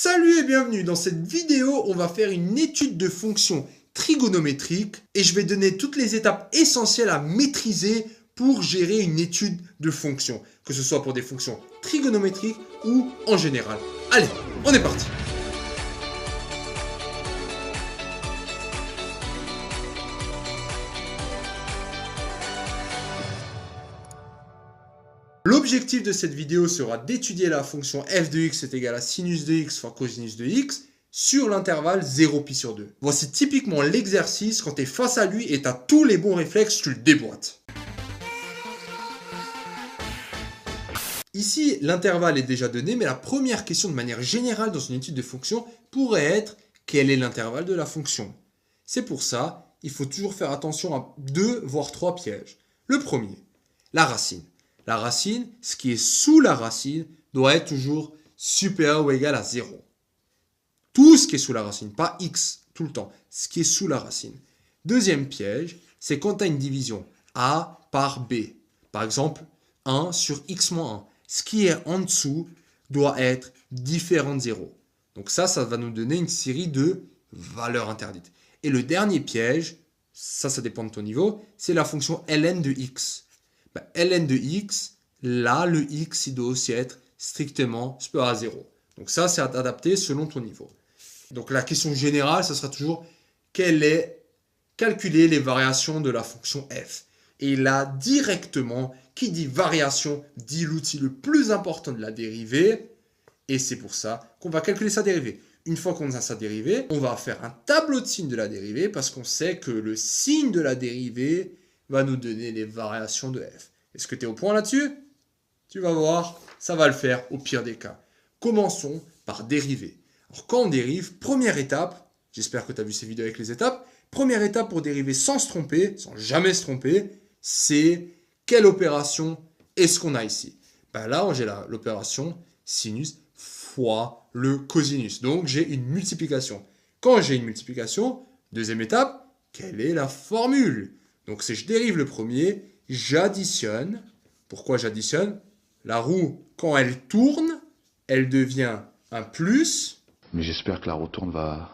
Salut et bienvenue. Dans cette vidéo, on va faire une étude de fonctions trigonométriques et je vais donner toutes les étapes essentielles à maîtriser pour gérer une étude de fonctions, que ce soit pour des fonctions trigonométriques ou en général. Allez, on est parti. L'objectif de cette vidéo sera d'étudier la fonction f de x est égal à sinus de x fois cosinus de x sur l'intervalle 0π/2. Voici typiquement l'exercice quand tu es face à lui et tu as tous les bons réflexes, tu le déboîtes. Ici, l'intervalle est déjà donné, mais la première question de manière générale dans une étude de fonction pourrait être quel est l'intervalle de la fonction. C'est pour ça, il faut toujours faire attention à 2 voire 3 pièges. Le premier, la racine. La racine, ce qui est sous la racine, doit être toujours supérieur ou égal à 0. Tout ce qui est sous la racine, pas x tout le temps, ce qui est sous la racine. Deuxième piège, c'est quand tu as une division a par b. Par exemple, 1 sur x moins 1. Ce qui est en dessous doit être différent de 0. Donc ça va nous donner une série de valeurs interdites. Et le dernier piège, ça dépend de ton niveau, c'est la fonction ln de x. Ln de x, là, le x, il doit aussi être strictement supérieur à 0. Donc ça, c'est adapté selon ton niveau. Donc la question générale, ça sera toujours calculer les variations de la fonction f. Et là, directement, qui dit variation, dit l'outil le plus important de la dérivée. Et c'est pour ça qu'on va calculer sa dérivée. Une fois qu'on a sa dérivée, on va faire un tableau de signes de la dérivée parce qu'on sait que le signe de la dérivée va nous donner les variations de f. Est-ce que tu es au point là-dessus? Tu vas voir, ça va le faire au pire des cas. Commençons par dériver. Alors quand on dérive, première étape, j'espère que tu as vu ces vidéos avec les étapes, première étape pour dériver sans se tromper, sans jamais se tromper, c'est quelle opération est-ce qu'on a ici? Là, j'ai l'opération sinus fois le cosinus. Donc j'ai une multiplication. Quand j'ai une multiplication, deuxième étape, quelle est la formule? Donc si je dérive le premier, j'additionne. Pourquoi j'additionne? La roue, quand elle tourne, elle devient un plus. Mais j'espère que la roue tourne va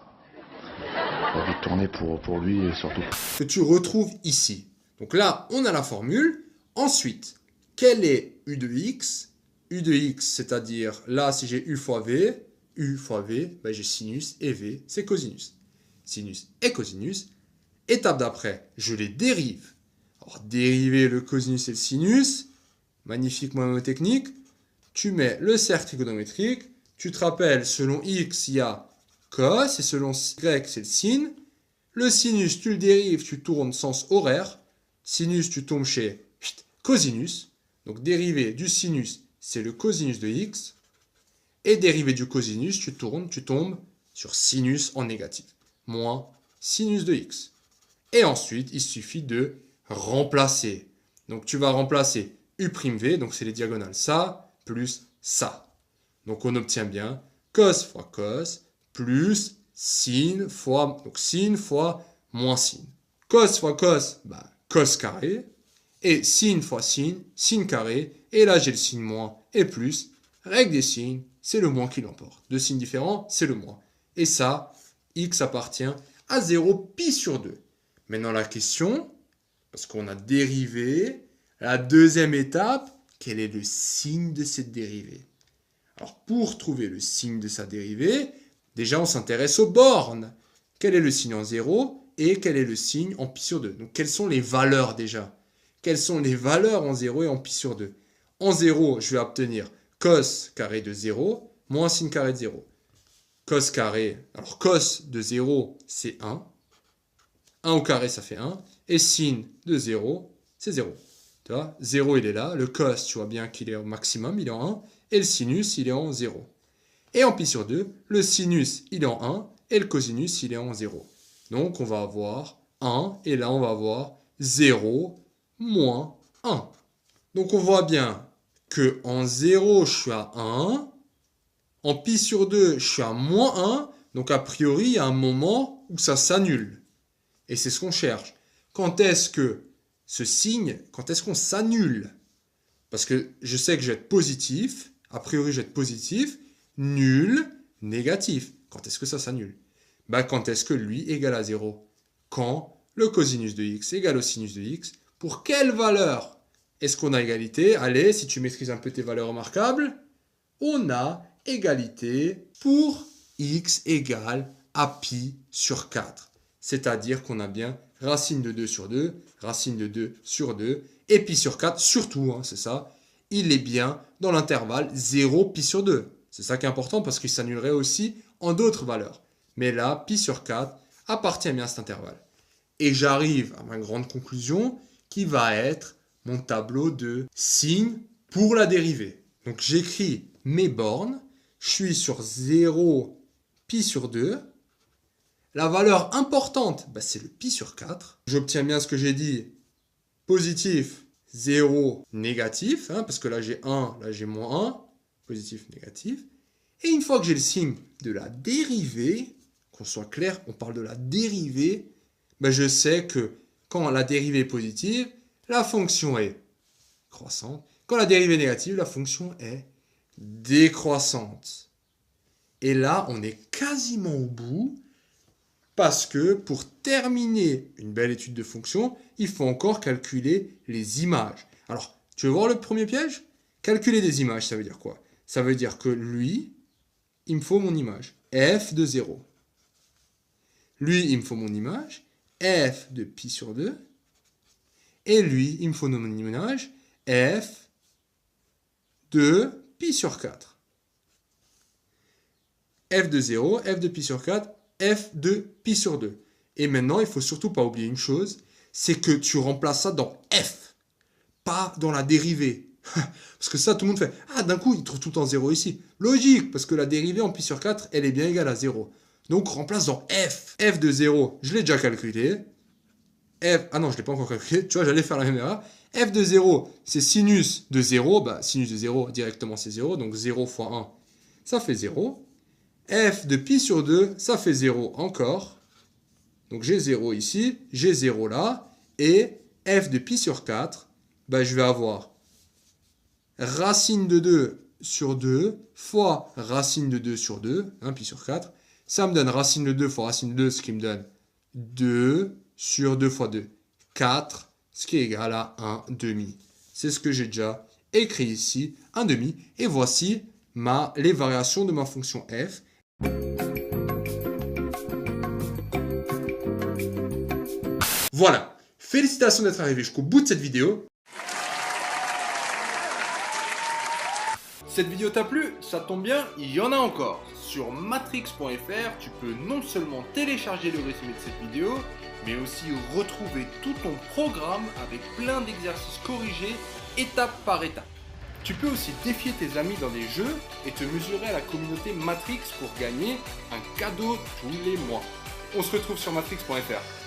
vite tourner pour lui et surtout. Que tu retrouves ici. Donc là, on a la formule. Ensuite, quel est u de x? U de x, c'est-à-dire là, si j'ai u fois v, j'ai sinus et v, c'est cosinus. Sinus et cosinus. Étape d'après, je les dérive. Alors, dériver le cosinus et le sinus, magnifiquement mnémotechnique. Tu mets le cercle trigonométrique. Tu te rappelles, selon x, il y a cos, et selon y, c'est le sin. Le sinus, tu le dérives, tu tournes sens horaire. Sinus, tu tombes chez cosinus. Donc, dérivé du sinus, c'est le cosinus de x. Et dérivé du cosinus, tu tombes sur sinus en négatif. Moins sinus de x. Et ensuite, il suffit de remplacer. Donc, tu vas remplacer u'v, donc c'est les diagonales ça, plus ça. Donc, on obtient bien cos fois cos, plus sin fois moins sin. Cos fois cos, cos carré. Et sin fois sin carré. Et là, j'ai le sin moins et plus. Règle des signes, c'est le moins qui l'emporte. Deux signes différents, c'est le moins. Et ça, x appartient à 0π/2. Maintenant, la question, parce qu'on a dérivé, la deuxième étape, quel est le signe de cette dérivée? Alors, pour trouver le signe de sa dérivée, déjà, on s'intéresse aux bornes. Quel est le signe en 0 et quel est le signe en π/2? Donc, quelles sont les valeurs déjà? Quelles sont les valeurs en 0 et en π/2? En 0, je vais obtenir cos carré de 0 moins sin carré de 0. Cos carré, alors cos de 0, c'est 1. 1 au carré, ça fait 1. Et sin de 0, c'est 0. Tu vois, 0, il est là. Le cos, tu vois bien qu'il est au maximum, il est en 1. Et le sinus, il est en 0. Et en π/2, le sinus, il est en 1. Et le cosinus, il est en 0. Donc, on va avoir 1. Et là, on va avoir 0 moins 1. Donc, on voit bien que en 0, je suis à 1. En π/2, je suis à moins 1. Donc, a priori, il y a un moment où ça s'annule. Et c'est ce qu'on cherche. Quand est-ce que ce signe, quand est-ce qu'on s'annule? Parce que je sais que je vais être positif. A priori, je vais être positif. Nul, négatif. Quand est-ce que ça s'annule? Bah, quand est-ce que lui égale à 0? Quand le cosinus de x égale au sinus de x. Pour quelle valeur est-ce qu'on a égalité? Allez, si tu maîtrises un peu tes valeurs remarquables, on a égalité pour x égale à pi sur 4. C'est-à-dire qu'on a bien racine de 2 sur 2, racine de 2 sur 2, et pi sur 4, surtout, hein, c'est ça, il est bien dans l'intervalle 0 pi sur 2. C'est ça qui est important parce qu'il s'annulerait aussi en d'autres valeurs. Mais là, pi sur 4 appartient bien à cet intervalle. Et j'arrive à ma grande conclusion qui va être mon tableau de signes pour la dérivée. Donc j'écris mes bornes, je suis sur 0 pi sur 2. La valeur importante, bah, c'est le pi sur 4. J'obtiens bien ce que j'ai dit, positif, 0, négatif, hein, parce que là j'ai 1, là j'ai moins 1, positif, négatif. Et une fois que j'ai le signe de la dérivée, qu'on soit clair, on parle de la dérivée, ben je sais que quand la dérivée est positive, la fonction est croissante. Quand la dérivée est négative, la fonction est décroissante. Et là, on est quasiment au bout, parce que pour terminer une belle étude de fonction, il faut encore calculer les images. Alors, tu veux voir le premier piège? Calculer des images, ça veut dire quoi? Ça veut dire que lui, il me faut mon image, f de 0. Lui, il me faut mon image, f de pi sur 2. Et lui, il me faut mon image, f de pi sur 4. f de 0, f de pi sur 4, f de pi sur 2. Et maintenant, il ne faut surtout pas oublier une chose, c'est que tu remplaces ça dans f, pas dans la dérivée. Parce que ça, tout le monde fait, ah, d'un coup, il trouve tout en 0 ici. Logique, parce que la dérivée en pi sur 4, elle est bien égale à 0. Donc, remplace dans f. f de 0, je l'ai déjà calculé. Ah non, je ne l'ai pas encore calculé. Tu vois, j'allais faire la même erreur. f de 0, c'est sinus de 0. Bah, sinus de 0, directement, c'est 0. Donc, 0 fois 1, ça fait 0. f de pi sur 2, ça fait 0 encore. Donc, j'ai 0 ici, j'ai 0 là. Et f de pi sur 4, bah, je vais avoir racine de 2 sur 2 fois racine de 2 sur 2, hein, pi sur 4. Ça me donne racine de 2 fois racine de 2, ce qui me donne 2 sur 2 fois 2, 4, ce qui est égal à 1 demi. C'est ce que j'ai déjà écrit ici, 1 demi. Et voici les variations de ma fonction f. Voilà, félicitations d'être arrivé jusqu'au bout de cette vidéo. Cette vidéo t'a plu? Ça tombe bien, il y en a encore. Sur matrix.fr, tu peux non seulement télécharger le résumé de cette vidéo, mais aussi retrouver tout ton programme avec plein d'exercices corrigés étape par étape. Tu peux aussi défier tes amis dans des jeux et te mesurer à la communauté Matrix pour gagner un cadeau tous les mois. On se retrouve sur matrix.fr.